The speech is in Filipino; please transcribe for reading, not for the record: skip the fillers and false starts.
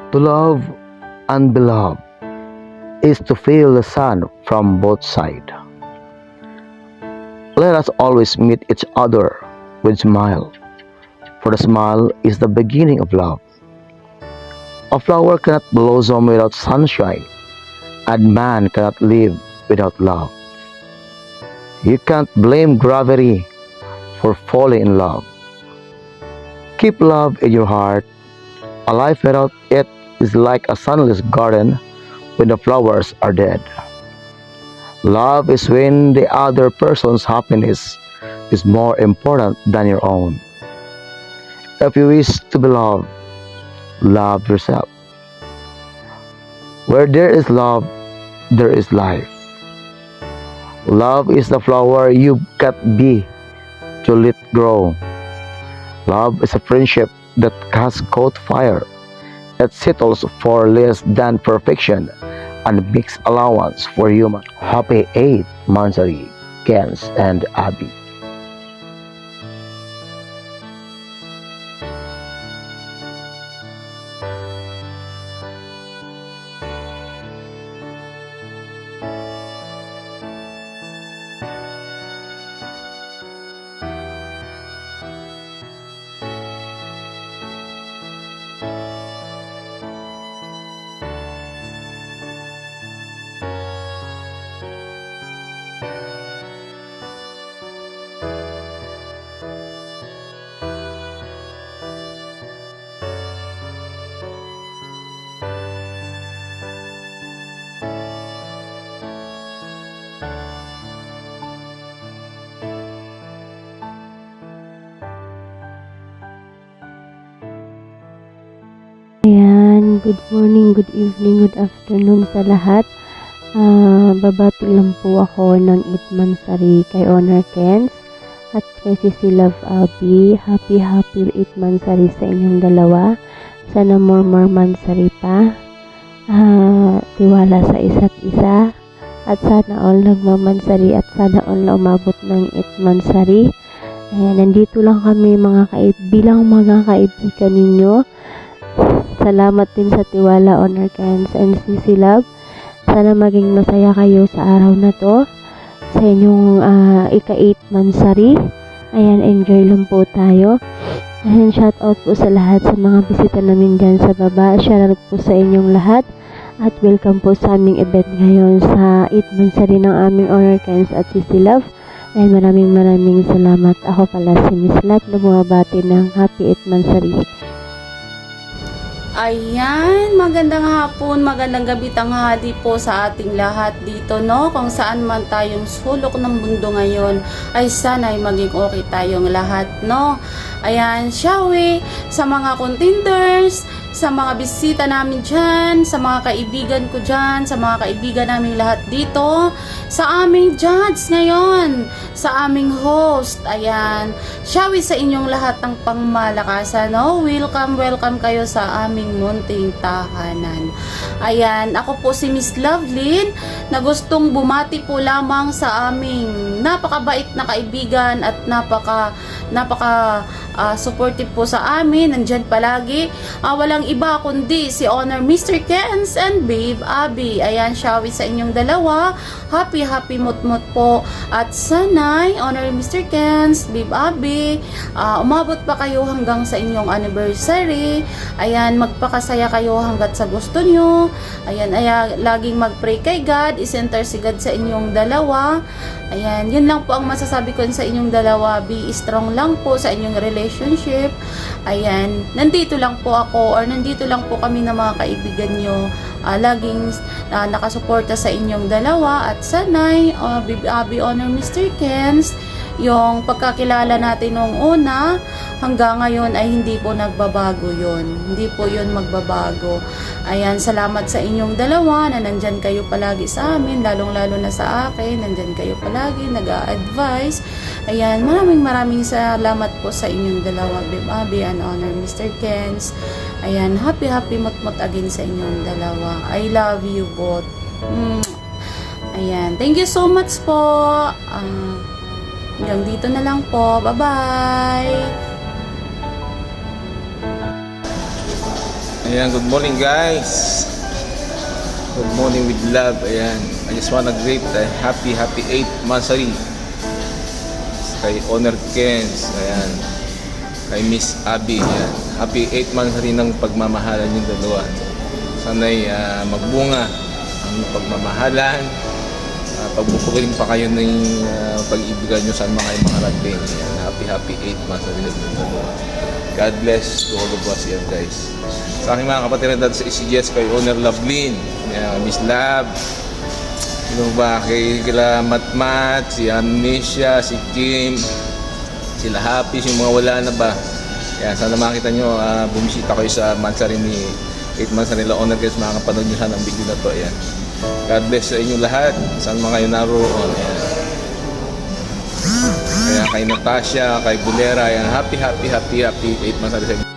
To love and be loved is to feel the sun from both sides. Let us always meet each other with smile, for the smile is the beginning of love. A flower cannot blossom without sunshine, and man cannot live without love. You can't blame gravity for falling in love. Keep love in your heart. A life without it is like a sunless garden when the flowers are dead. Love is when the other person's happiness is more important than your own. If you wish to be loved, love yourself. Where there is love, there is life. Love is the flower you can't be to let grow. Love is a friendship that has caught fire. It settles for less than perfection and makes allowance for human. Happy 8th Mansari, Kens and Abby. Ayan, good morning, good evening, good afternoon sa lahat. Babati lang po ako ng Itmansari kay Honor Kens at kay Sisi Love Abby. Happy 8 Mansari sa inyong dalawa. Sana more Mansari pa. Tiwala sa isa't isa. At sana all nagmamansari at sana all na umabot ng Itmansari. Ayan, nandito lang kami bilang mga kaibigan ninyo. Salamat din sa tiwala, Honor Kens and Sisi Love. Sana maging masaya kayo sa araw na to. Sa inyong ika-8 Mansari. Ayan, enjoy lang po tayo. Ayan, shout out po sa lahat sa mga bisita namin dyan sa baba. Shout out po sa inyong lahat. At welcome po sa aming event ngayon sa 8 Mansari ng aming Honor Kens at Sisi Love. Ayan, maraming salamat. Ako pala si Miss Love na bumabati ng Happy 8 Mansari. Ayan, magandang hapon, magandang gabi, tanghali po sa ating lahat dito, no? Kung saan man tayong sulok ng mundo ngayon, ay sana ay maging okay tayong lahat, no? Ayan, shall we? Sa mga contenders, sa mga bisita namin dyan, sa mga kaibigan ko dyan, sa mga kaibigan namin lahat dito, sa aming judge ngayon, sa aming host, ayan, shall we sa inyong lahat ng pangmalakasan, no? Welcome kayo sa aming munting tahanan. Ayan, ako po si Miss Lovelyn, na gustong bumati po lamang sa aming napakabait na kaibigan at napaka supportive po sa amin, nandyan palagi. Walang iba kundi si Honor Mr. Kens and Babe Abby. Ayan, shall we sa inyong dalawa. Happy mut po. At sanay, Honor Mr. Kens, Babe Abby, umabot pa kayo hanggang sa inyong anniversary. Ayan, magpakasaya kayo hanggat sa gusto nyo. Ayan, laging mag-pray kay God, isenter si God sa inyong dalawa. Ayan, yun lang po ang masasabi ko sa inyong dalawa. Be strong lang po sa inyong relationship. Ayan, nandito lang po ako or nandito lang po kami ng mga kaibigan nyo. Laging nakasuporta sa inyong dalawa at sanay, Abby Honor Mr. Kens, yung pagkakilala natin noong una hanggang ngayon ay hindi po nagbabago yon. Hindi po yun magbabago. Ayan, salamat sa inyong dalawa na nandyan kayo palagi sa amin, lalong-lalo na sa akin, nandyan kayo palagi, nag-a-advise. Ayan, maraming salamat po sa inyong dalawa, Babe Abby and Honor Mr. Kens. Ayan, happy mut again sa inyong dalawa. I love you both. Ayan, thank you so much po. Hanggang dito na lang po. Bye-bye! Ayan, good morning guys. Good morning with love. Ayan, I just wanna greet a happy 8th monthsary kay Honor Kens. Ayan, kay Miss Abby. Ayan, happy 8th monthsary ng pagmamahalan yung dalawa. Sana'y magbunga ang pagmamahalan. Pagbubukiling pa kayo ng pag-ibigan nyo saan mga makarating. Ayan, happy 8th monthsary ng dalawa. God bless to all of us yan guys. Sa aking mga kapatid na sa ECGS kay Honor Lovelyn, Miss Love, sino ba, kay kila Matmat, si Amnesia, si Kim, sila Happy, yung mga wala na ba. Yan, sana makita nyo, bumisita kayo sa mansari ni 8 months na nila Honor guys, makakapanood nyo sana ang video na to. Ayan. God bless sa inyo lahat, saan mga kayo naroon. Ayan. Kaya kay Natasha, kay Bulera, ayan, happy 8 months sa inyo.